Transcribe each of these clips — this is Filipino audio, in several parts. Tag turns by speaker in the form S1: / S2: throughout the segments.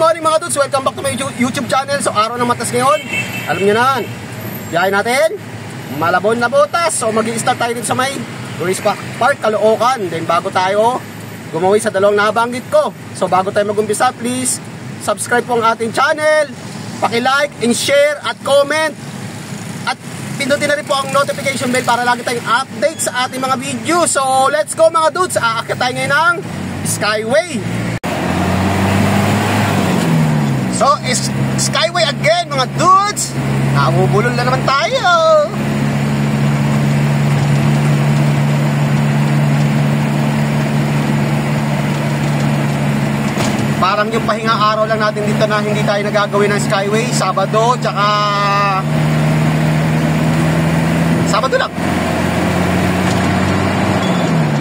S1: morning mga dudes, welcome back to my YouTube channel. So araw ng matas ngayon, alam nyo na, biyahe natin Malabon na Botas. So mag-i-start tayo dito sa may Grace Park, Caloocan. Then bago tayo gumawi sa dalawang nabanggit ko, so bago tayo mag-umpisa, please subscribe po ang ating channel, paki-like and share at comment, at pindutin na rin po ang notification bell para lagi tayong update sa ating mga video. So let's go mga dudes, aakyat tayo ngayon ng Skyway. So, Skyway again mga dudes. Namubulol na naman tayo. Parang yung pahinga araw lang natin dito na hindi tayo nagagawin ng Skyway. Sabado, tsaka Sabado lang.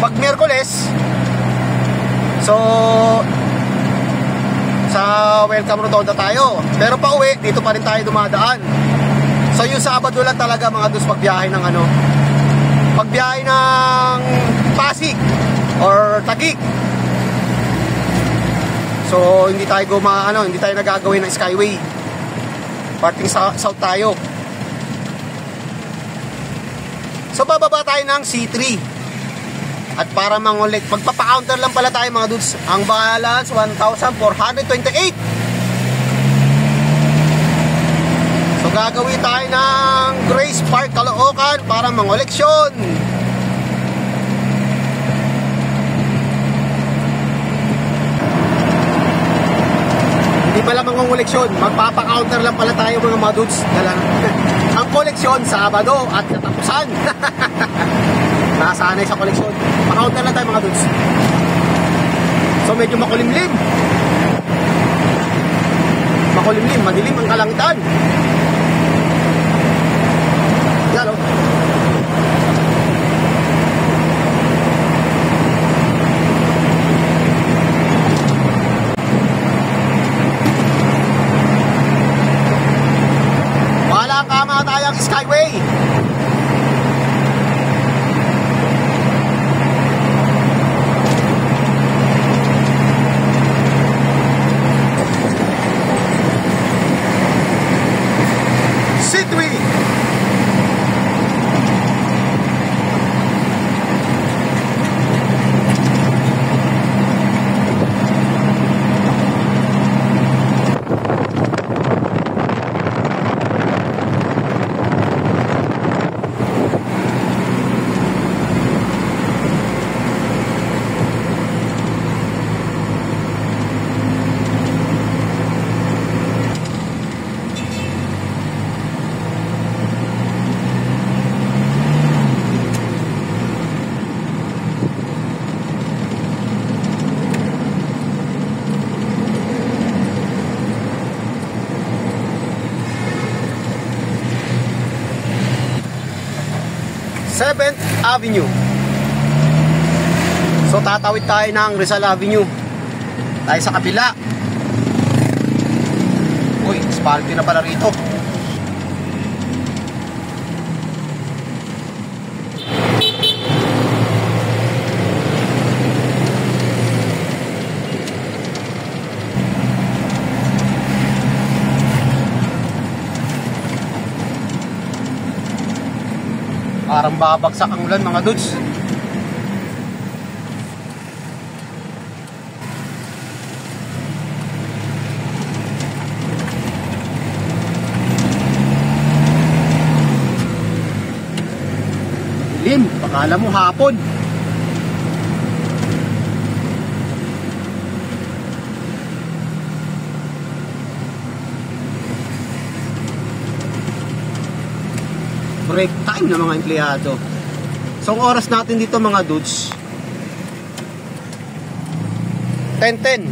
S1: Pag Miyerkules, so sa Welcome Rotonda tayo. Pero pa uwi, dito pa rin tayo dumadaan. So yung Sabado lang talaga mga dus magbiyahe ng magbiyahe ng Pasig or Taguig. So hindi tayo hindi tayo nagagawin ng Skyway. Parting south tayo. So bababa tayo ng C3. At para mangulit, magpapa-counter lang pala tayo mga dudes. Ang balance 1,428. So gagawin tayo ng Grace Park, Caloocan para mangoleksyon. Hindi pala mangunguleksyon, magpapa-counter lang pala tayo mga dudes. Ang koleksyon Sabado at katapusan. Nasanay sa koleksyon. Pa-counter lang tayo mga dudes. So medyo makulimlim. Makulimlim, madilim ang kalangitan. Yan o. Walang kamatayang Skyway. Seventh Avenue. So tatawid tayo ng Rizal Avenue. Tayo sa kabila. Uy, spalty na pala rito. Parang babagsak ang ulan mga dudes. Dilim, akala mo hapon. Break time ng mga empleyado. So ang oras natin dito mga dudes 10:10.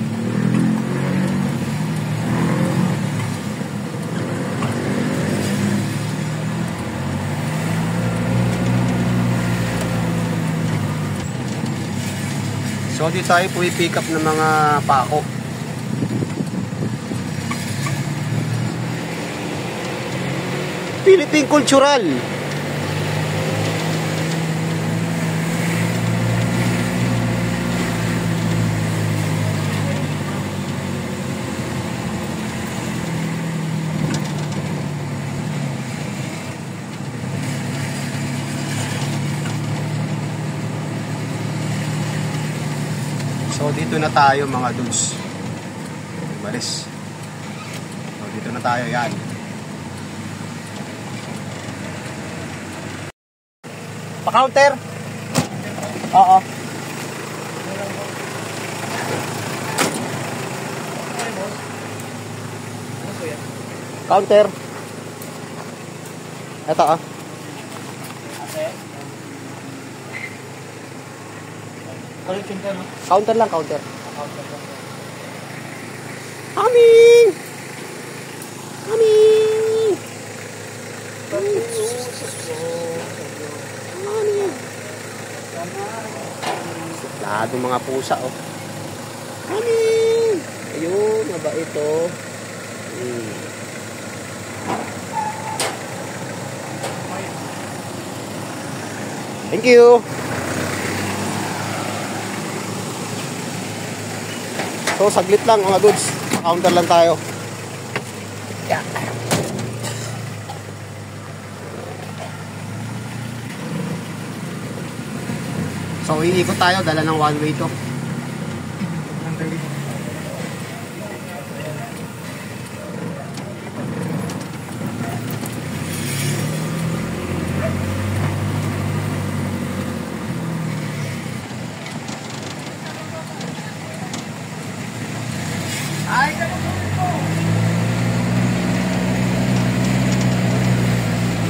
S1: So dito tayo puwi-pick up ng mga pako. Philippine Cultural. dito na tayo mga dudes. Balis. So, dito na tayo, yan. Pa-counter? Oo. Counter. Ito ah. Counter lang, counter. Coming! Coming! Coming! Lahat ng mga pusa, oh. Coming! Ayun, mabait, oh. Thank you! So, saglit lang mga goods. Counter lang tayo. Yeah. So, iikot tayo. Dala ng one way to.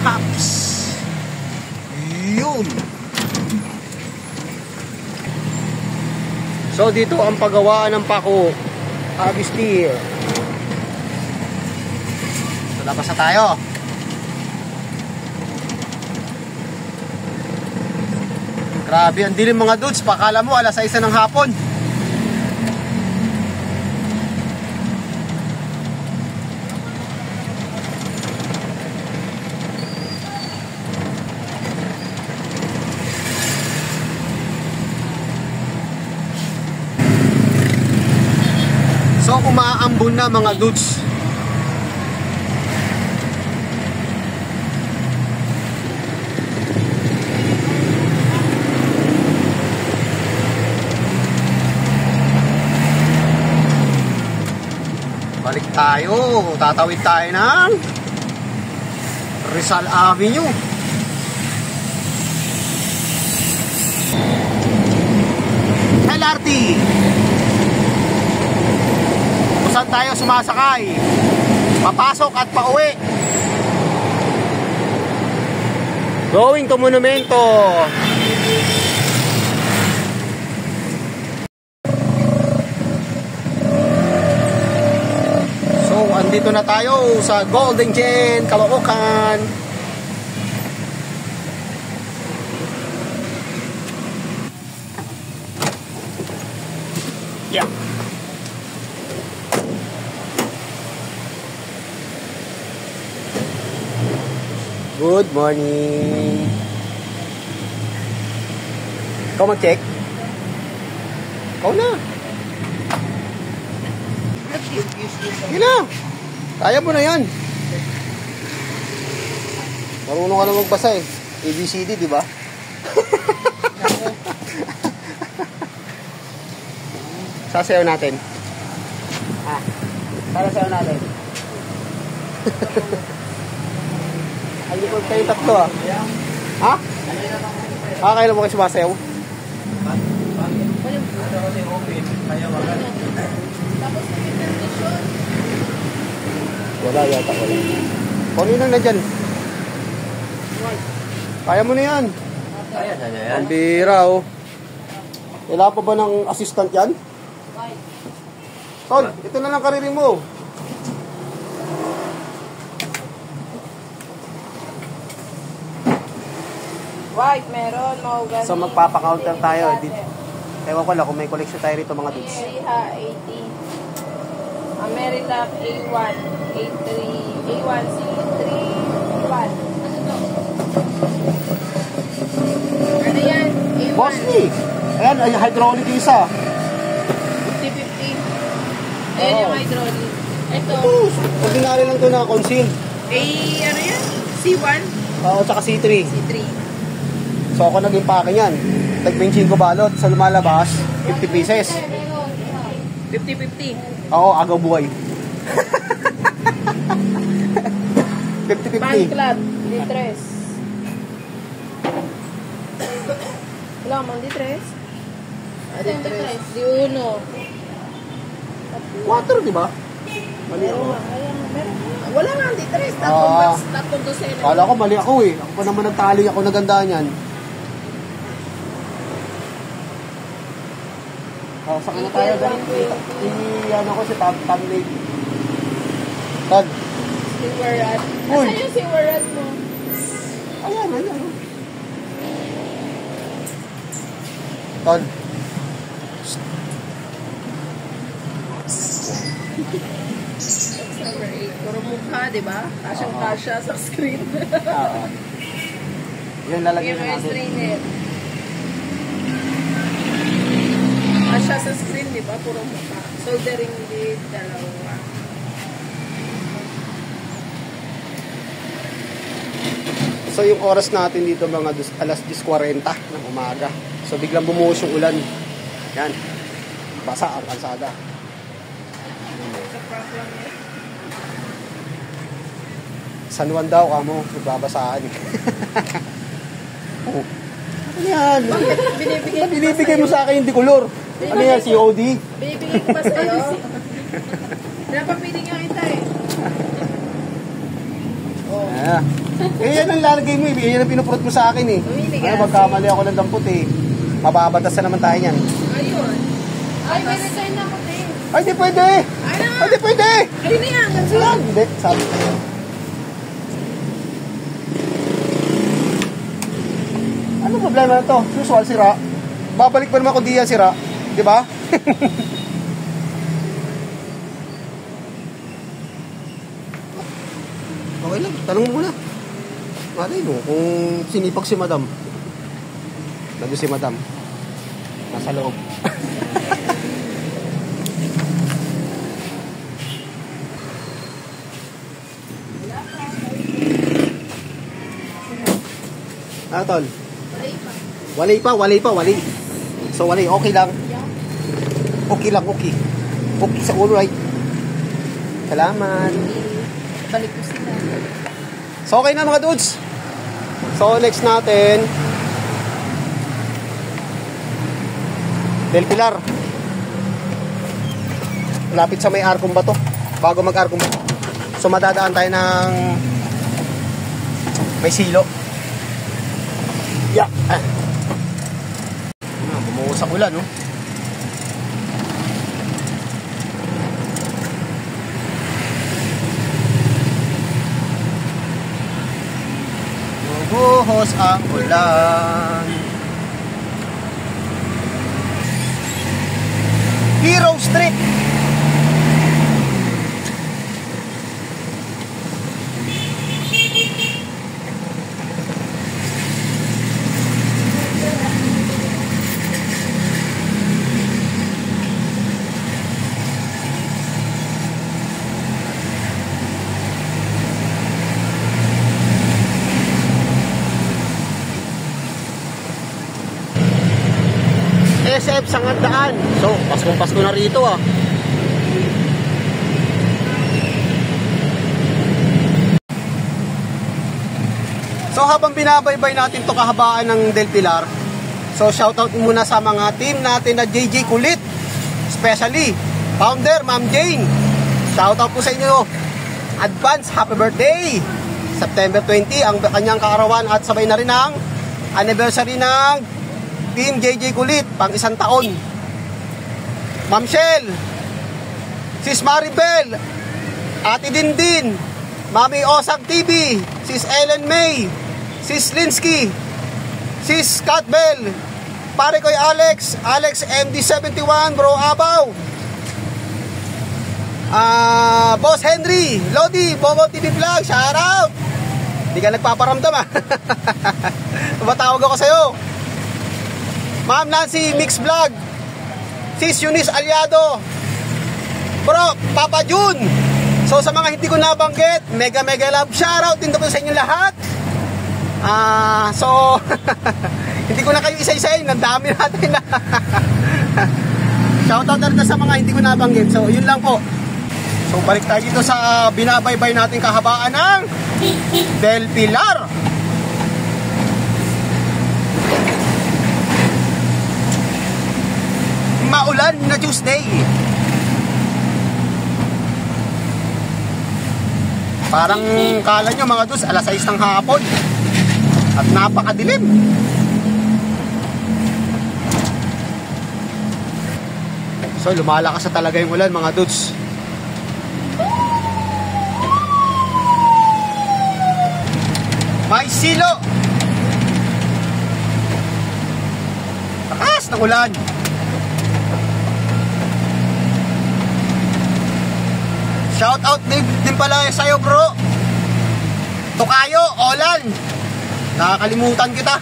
S1: Pops. Yun. So dito ang paggawaan ng pako. Steel. So labas na tayo. Grabe, ang dilim mga dudes. Pakala mo alas 6 ng hapon. So umaambon na mga dudes. Balik tayo. Tatawid tayo ng Rizal Avenue. LRT. Saan tayo sumasakay? Papasok at pauwi. Going to Monumento. So, andito na tayo sa Golden Gen, Caloocan. Yeah. Good morning. Ikaw mag-check? Ikaw na. Sige na. Kaya mo na yan. Marunong ka na magbasa eh. ABCD, di ba? Sasayaw natin. Sasayaw natin. Ay, di ko kayo tatlo ah. Ha? Kailan mo kayo sumasayaw? Wala yata, wala. Kung yun lang na dyan. Kaya mo na yan. Ang bira oh. Wala pa ba ng assistant yan? Tol, ito na lang karirin mo.
S2: White, meron, mahogany.
S1: So magpapa-counter tayo. Ewan ko lang kung may collection tayo rito mga dudes.
S2: Ameriha, 80. Ameritap, A1, A3, A1, C3, 1. Ano yan? A1.
S1: Bossy! Ayan, ay hydraulic isa.
S2: 50-50. Ayan yung hydraulic. Ito.
S1: Ordinary lang ito na concealed.
S2: Ano yan? C1?
S1: Oo, tsaka C3.
S2: C3.
S1: So ako naging pake niyan. Tag-25 balot sa lumalabas, 50 pieces.
S2: 50-50.
S1: Oo, agaw buhay. 50-50.
S2: Panclat, litres. Wala man, litres. Ito yung litres. Di uno.
S1: 4, di ba? Mali ako.
S2: Wala nga, litres. Tatlong dosena.
S1: Kala ko mali ako eh. Ako pa naman nagtali ako na ganda niyan. Saka na tayo ganito. Ano ko si Tablet. Tod.
S2: Siwarat.
S1: Uy.
S2: Nasaan yung siwarat mo?
S1: Ayan. Tod.
S2: Number 8. Puro mukha, di ba? Kasyang-kasya sa screen.
S1: Oo. Yan lalagyan
S2: Yung
S1: natin.
S2: strainer. Kasya sa screen, di ba? Puro mukha. Soldering lead, dalawa.
S1: So yung oras natin dito mga alas 10:40 ng umaga. So biglang bumuhos yung ulan. Yan. Basa ang kalsada. San Juan daw kamo, nagbabasaan. Oh. Ano yan? Binibigay mo sa akin yung dikolor. Ano yan, COD?
S2: Binibigay ko pa sa'yo. Napapili nga kita eh.
S1: Ah. Yan ang lalagay mo eh. Yan ang pinuprot mo sa akin eh. Ano, magkamali ako ng dampot eh. Mababatas na naman tayo yan.
S2: Ayun. Ay, may resign na ako din.
S1: Ay, di pwede!
S2: Ay na!
S1: Ay, di pwede!
S2: Hindi na yan. Ganso lang.
S1: Hindi, sabi ko. Ano problema na to? Usual sira. Babalik pa naman kung di yan sira. Di ba? Okay lang, tanong mo muna. Malay mo, kung sinipag si madam. Nandun si madam. Nasa loob. Ah, tol. Wali pa. So, wali. Okay lang. Okay lang. Okay sa all right. Salamat.
S2: Balik ko sila.
S1: So, okay na mga dudes. So, next natin. Del Pilar. Lapit sa may Arcom ba to? Bago mag-Arcom ba? So, madadaan tayo ng may silo. Yeah. Bumuhos ang ulan, no? Bumuhos ang ulan. Hero Street. SF Sangandaan. So, Pasko na rito ah. So, habang binabaybay natin to kahabaan ng Del Pilar, so shoutout muna sa mga team natin na JJ Kulit, especially founder Ma'am Jane. Shoutout po sa inyo. Advance happy birthday. September 20 ang kanyang kaarawan at sabay na rin ang anniversary ng Team JJ Kulit, pang 1 taon. Ma'am Shell, Sis Maribel, Ate Dindin, Mami Osag TV, Sis Ellen May, Sis Linsky, Sis Scott Bell, Pare Koy Alex MD71, Bro Abaw, Boss Henry, Lodi, Bobo TV Vlog, shoutout. Hindi ka nagpaparamdam ah. Tumatawag ako sa'yo. Ma'am Nancy Mix Vlog, Sis Eunice Aliado, Bro Papa June. So sa mga hindi ko nabanggit, mega love shoutout din po sa inyo lahat. So hindi ko na kayo isa-isahin, ang dami natin na. Shoutout na rin sa mga hindi ko nabanggit. So, yun lang po. So, balik tayo dito sa binabaybay natin kahabaan ng Del Pilar. Maulan na Tuesday. Parang kala nyo mga dus, alas 6 ng hapon. At napakadilim. So, lumalakas na talaga yung ulan mga dudes. May silo. Takas ng ulan. Shout out din pala sa'yo bro. Tokayo, Olan. Nakakalimutan kita.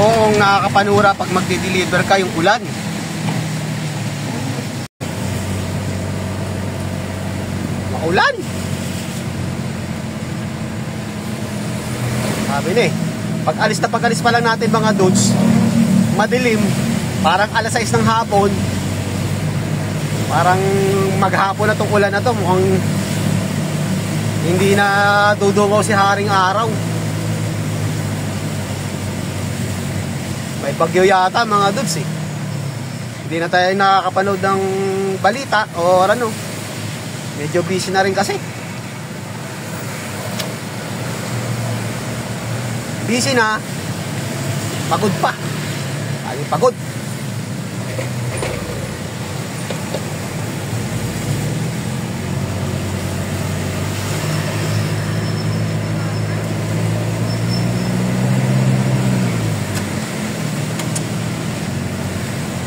S1: Noong nakakapanura pag magde-deliver ka yung ulan. Maulan. Sabi na eh. Pag alis pa lang natin mga dudes, madilim, parang alas 6 ng hapon. Parang maghapon na tong ulan na to. Mukhang hindi na dudungaw si Haring Araw. May bagyo yata mga dudes eh. Hindi na tayo nakakapanood ng balita o ano. Medyo busy na rin kasi. Busy na, pagod pa. Ay, pagod.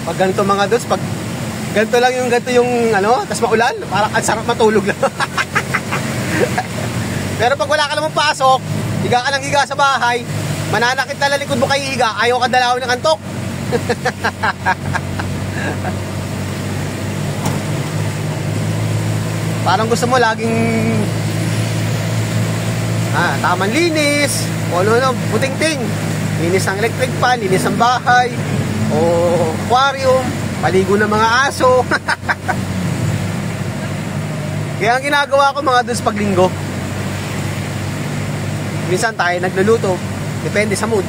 S1: Pag ganito mga dudes, pag ganito lang yung ano, tas maulan, parang ang sarap matulog lang. Pero pag wala ka namang pasok, higa ka lang higa sa bahay, mananakit na likod mo kay higa, ayaw ka dalawin ng antok. Parang gusto mo laging tamang linis, o ano, puting-ting. Linis ng electric fan, linis ng bahay, o aquarium, paligo ng mga aso. Kaya ang ginagawa ko mga doon pag linggo, minsan tayo nagluluto, depende sa mood.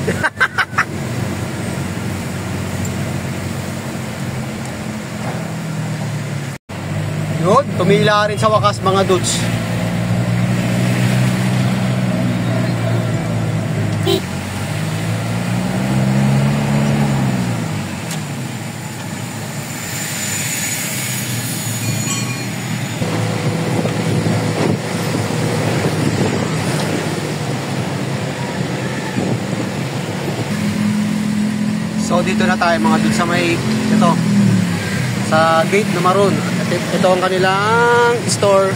S1: Yun, tumila rin sa wakas mga dudes. So dito na tayo mga dudes sa may ito, sa gate na maroon. Ito ang kanilang store.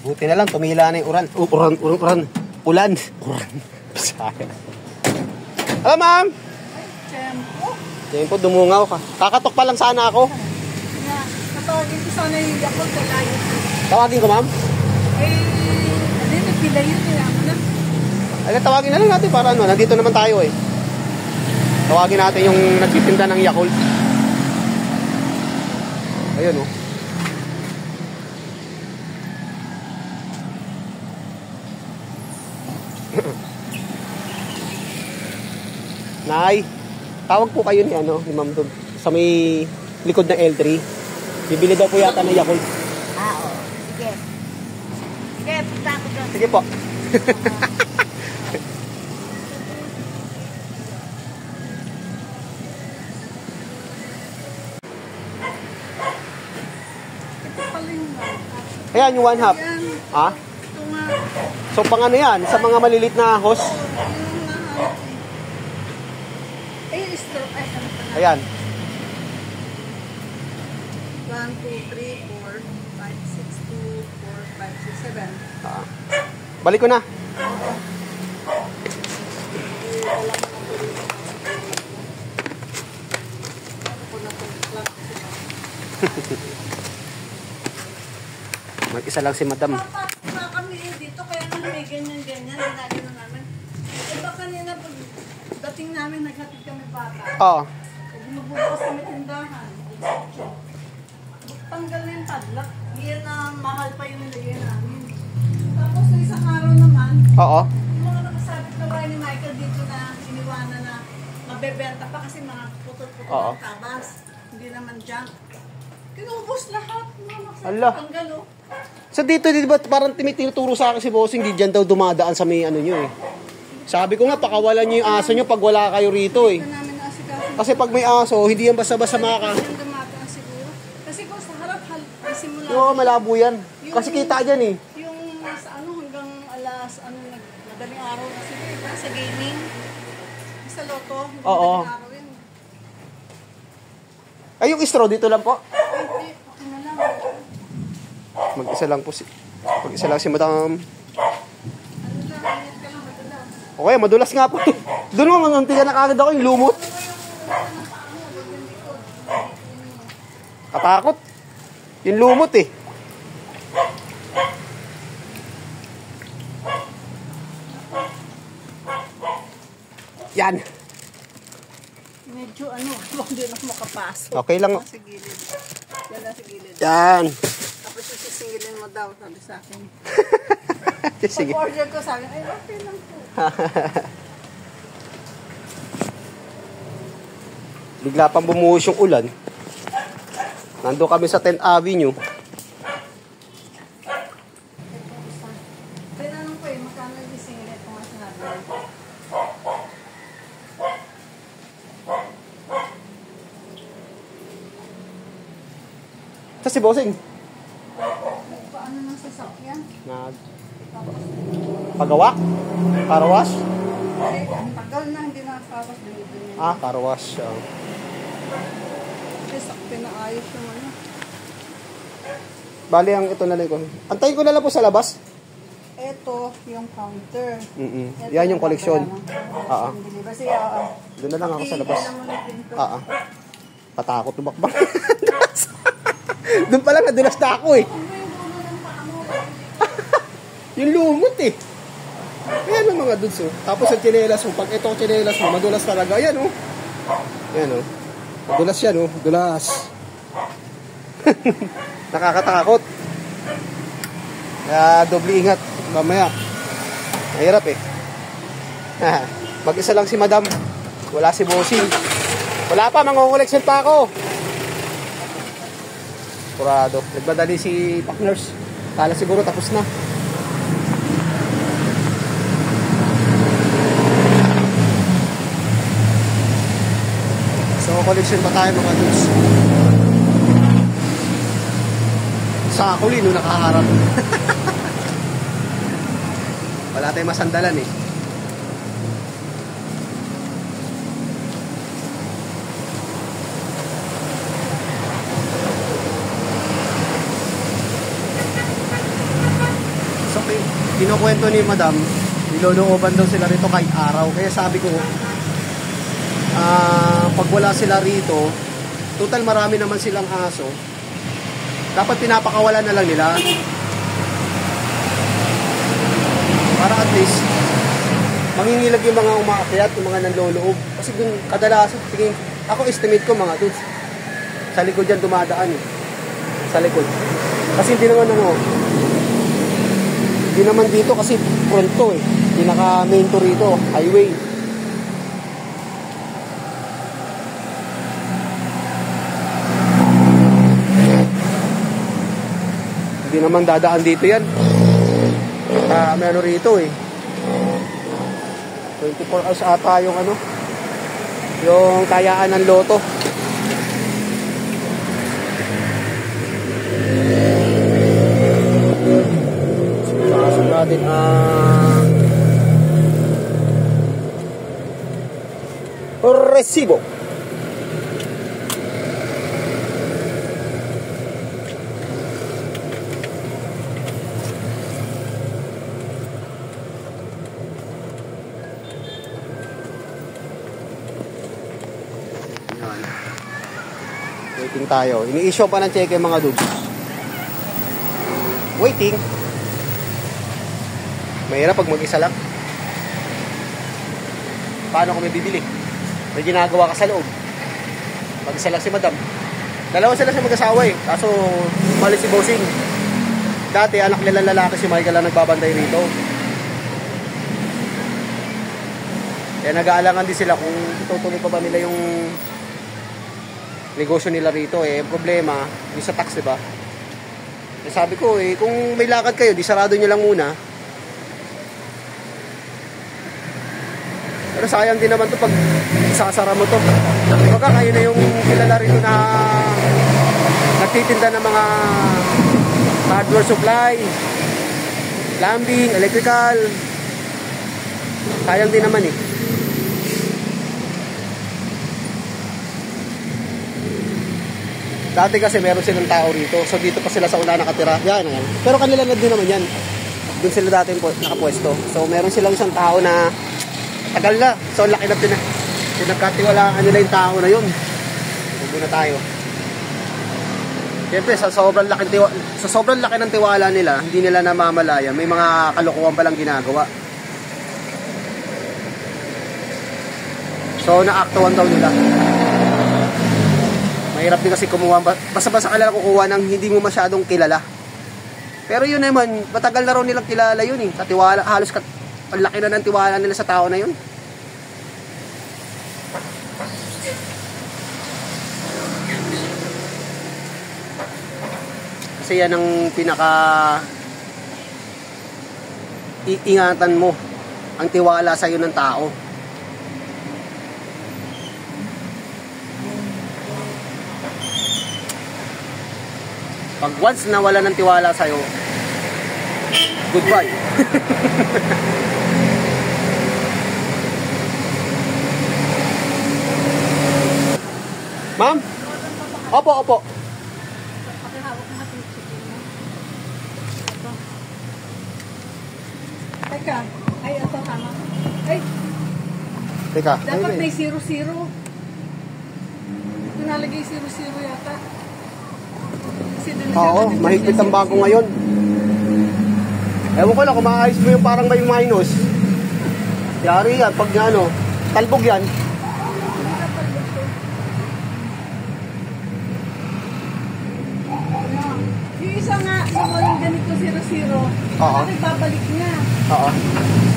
S1: Buti na lang tumila na yung ulan. Hello ma'am. Tempo, dumungaw ka. Kakatok pa lang sana ako.
S2: Natawagin ko sana yung Yakult sa layo.
S1: Tawagin ko ma'am.
S2: Nagpila yun, kailangan mo na.
S1: Ay, tawagin na lang natin para ano, nandito naman tayo eh. Tawagin natin yung nagtitinda ng Yakult. Ayun oh. Nay, tawag po kayo ni ano, ni Ma'am doon sa may likod ng L3. Bibili daw po yata ng Yakult.
S2: Oo. Sige. Sige, punta ako doon.
S1: Sige po. Ayan, yung 1/2. Ha? So, pang ano yan? Sa mga malilit na hose? Ayan.
S2: 1, 2, 3, 4, 5, 6, 2, 4, 5, 6, 7.
S1: Balik ko na. Mag-isa lang si madam.
S2: Papasok na kami dito, kaya nga may ganyan-ganyan, ginagano namin. Diba kanina pag dating namin, naghatid kami bata.
S1: Oo.
S2: Magbubukas kami tindahan. Tanggal na yung padlock. Yan na mahal pa yung nilagay namin. Tapos sa isang araw naman,
S1: Oo.
S2: yung mga nakasabit na bahay ni Michael dito na iniwanan na mabebenta pa kasi mga putol-putol
S1: Oo.
S2: ng tabas. Hindi naman junk. Kinubos lahat.
S1: Ala.
S2: Tanggal oh.
S1: So dito, di ba parang tinuturo sa akin si Bossing, di dyan daw dumadaan sa may ano nyo eh. Sabi ko nga, pakawalan nyo yung aso nyo pag wala kayo rito eh.
S2: Ito namin naasikaso.
S1: Kasi pag may aso, hindi yan basta-basta makaka...
S2: Yung dumataan siguro. Kasi kung sa harap, simula.
S1: Oo, malabo yan. Kasi kita dyan eh.
S2: Yung sa ano hanggang alas, madaling araw na siguro. Diba? Sa gaming. Sa loto.
S1: Oo.
S2: Madaling araw yun.
S1: Ay, yung straw dito lang po.
S2: Hindi, okay na lang.
S1: Mag-isa lang po si... Mag-isa lang si madam.
S2: Ano lang, ingat ka lang, madalas.
S1: Okay, madulas nga po. Doon mo, manunti ka na kagad ako yung lumot. Katakot. Yung lumot eh. Yan.
S2: Medyo ano, hindi na makapasok.
S1: Okay lang.
S2: Sa gilid. Yan na sa gilid.
S1: Yan.
S2: Tapos sisingilin mo daw, sabi sa akin.
S1: Sige.
S2: Pag-order ko sa akin, ay okay lang po.
S1: Bigla pang bumuhos yung ulan. Nandun kami sa 10th Avenue.
S2: Tinanong ko eh, magkano yung singlet kung nga sinabi.
S1: Sa si Bossing.
S2: Paano ng sasakyan?
S1: Pagawa? Karawash?
S2: Ay, ang tagal na, hindi nakakawas din.
S1: Ah, karawash.
S2: Kasi pinaayos yung ano.
S1: Bali, ang ito na lang ko. Antayin ko na lang po sa labas.
S2: Ito, yung counter. Ito,
S1: Yan yung koleksyon. Oo.
S2: Kasi,
S1: Doon na lang ako sa labas. Oo. Patakot lumakbang. Doon pa lang nadulas na ako eh. Yung lumot eh. Ayan ang mga dudes oh. Tapos ang tsinelas mo, pag ito ang tsinelas mo, madulas talaga. Ayan oh. Ayan oh. Madulas yan oh. Madulas. Nakakatakot. Kaya doble ingat. Mamaya. Mahirap eh. Mag-isa lang si madam. Wala si Bossing. Wala pa, mangunguleksyon pa ako. Kurado. Nagmadali si Packners. Kala siguro tapos na. So, collection pa tayo mga dudes. Sa Akuli, no, nakaharap. Wala tayong masandalan eh. So, kinukwento ni madam, nilolooban daw sila rito kahit araw. Kaya sabi ko, pag wala sila rito, total marami naman silang aso, dapat pinapakawalan na lang nila para at least mangingilag yung mga umaakyat, yung mga nanloloob. Kasi dun kadalasan, tingin, ako estimate ko mga dudes, sa likod yan dumadaan eh. Sa likod. Kasi hindi naman dito kasi pronto eh. Pinaka main to rito, highway. Hindi naman dadaan dito yan. May ano rito eh. 24 hours ata yung ano, yung kayaan ng loto. Sasok natin ang resibo. Waiting tayo. Ini-issue pa ng cheque mga dudes. Waiting. Mahirap pag mag-isa lang. Paano kung may bibili? May ginagawa ka sa loob. Mag-isa lang si madam. Dalawa sila sa mag-asawa eh. Kaso umalis si bossing. Dati anak nilang lalaki si Michael lang nagbabantay rito. Kaya nag-aalangan din sila kung tutuloy pa ba nila yung negosyo nila rito. Eh problema yung sa tax, diba? Eh, sabi ko eh kung may lakad kayo, di sarado nyo lang muna. Pero sayang din naman to pag isasara mo to. Baka kayo na yung kilala rito na nagtitinda ng mga hardware supply, plumbing, electrical. Sayang din naman eh. Dati kasi meron silang tao rito. So dito pa sila sa una nakatira. Yan. Pero kanila na din naman yan. Doon sila dati nakapwesto. So meron silang isang tao na tagal na. So laki na pinagkatiwalaan nila yung tao na yun. Huwag na tayo. Siyempre sa sobrang laki ng tiwala nila, hindi nila namamalaya. May mga kalokohan palang ginagawa. So naaktuhan daw nila. Mahirap din kasi kumuha, basta-basta ka lang kukuha ng hindi mo masyadong kilala. Pero yun naman, matagal na raw nilang kilala yun eh. Sa tiwala, halos ang laki na ng tiwala nila sa tao na yun. Kasi yan ang pinaka iingatan mo, ang tiwala sa iyo ng tao. Pag once nawala ng tiwala sa'yo, goodbye. Ma'am? Opo.
S2: Teka, ay ito tama. Ay,
S1: Teka.
S2: dapat may 0-0. Ito nalagay 0-0 yata.
S1: Oo, mahigpit ang bangko ngayon. Ewan ko lang, kung maayos mo yung parang may minus. Yari yan, pag ano, talbog yan.
S2: Yung isa nga, yung walang ganito 0-0, bakit babalik niya?
S1: Oo.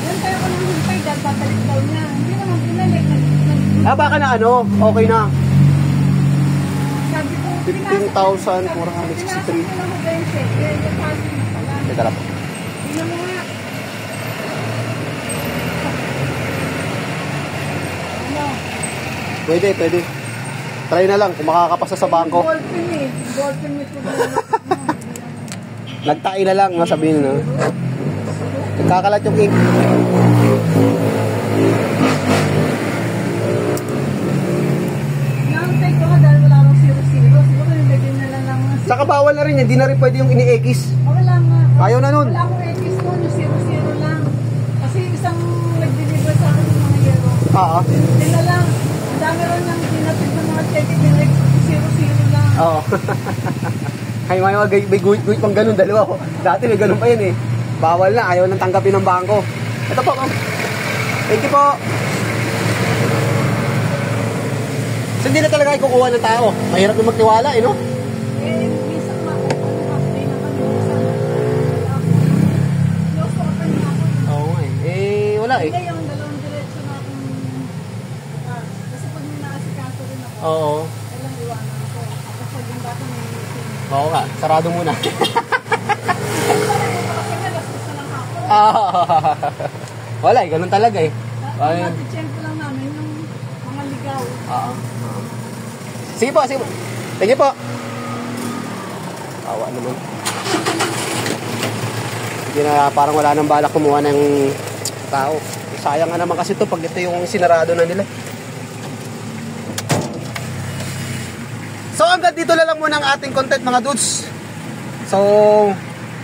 S2: Yan kaya ko nang hintay dahil babalik daw niya. Hindi naman pinalik.
S1: Baka na ano, okay na.
S2: Sabi ko,
S1: 15,463. Teka lang.
S2: Tingnan mo nga. Ano?
S1: Pwede. Try na lang kung makakapasa sa bangko.
S2: Ballpen eh. Ballpen may problema.
S1: Nagtae na lang, masabihin na. Nagkakalat yung ink.
S2: Nangantay ko ka dahil wala akong 0-0. Siguro nilagay na lang ng...
S1: Saka bawal na rin yan, hindi na rin pwede yung ini-X.
S2: Wala nga.
S1: Ayaw na nun.
S2: Wala akong X nun, yung 0-0 lang. Kasi isang nag-deliver sa akin ng mga yero.
S1: Oo.
S2: Sila lang. Ang dami rin ng dinatid ng mga check, dinag 0-0 lang.
S1: Oo. Ay, may guit pang ganun, dalawa ko. Dati may ganun pa yun eh. Bawal na, ayaw nang tanggapin ng bangko. Ito po, ma'am. Thank you po. So, hindi na talaga ay kukuha ng tao. Mahirap na magtiwala eh, no?
S2: Eh, minsan ma-update naman. Close open na ako.
S1: Oo nga eh. Eh, wala eh.
S2: Hindi, yung dalawang diretso na akong... kasi pag may naasikaso rin ako,
S1: Oo.
S2: kailang iwanan ko. Tapos pag yung bata may meeting.
S1: Oo nga, sarado muna. Wala eh, ganun talaga eh. Ayun.
S2: Check lang namin yung mga ligaw.
S1: Oo. Sige po. Thank you po. Awa naman. Hindi na, parang wala nang balak kumuha ng tao. Sayang nga naman kasi to pag ito yung sinarado na nila. So hanggang dito na lang muna ang ating content mga dudes. So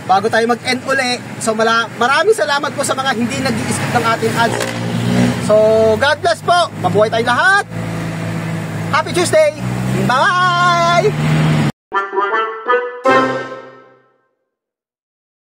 S1: bago tayo mag-end uli, so maraming salamat po sa mga hindi nag-i-skip ng ating ads. So God bless po. Mabuhay tayong lahat. Happy Tuesday. Bye!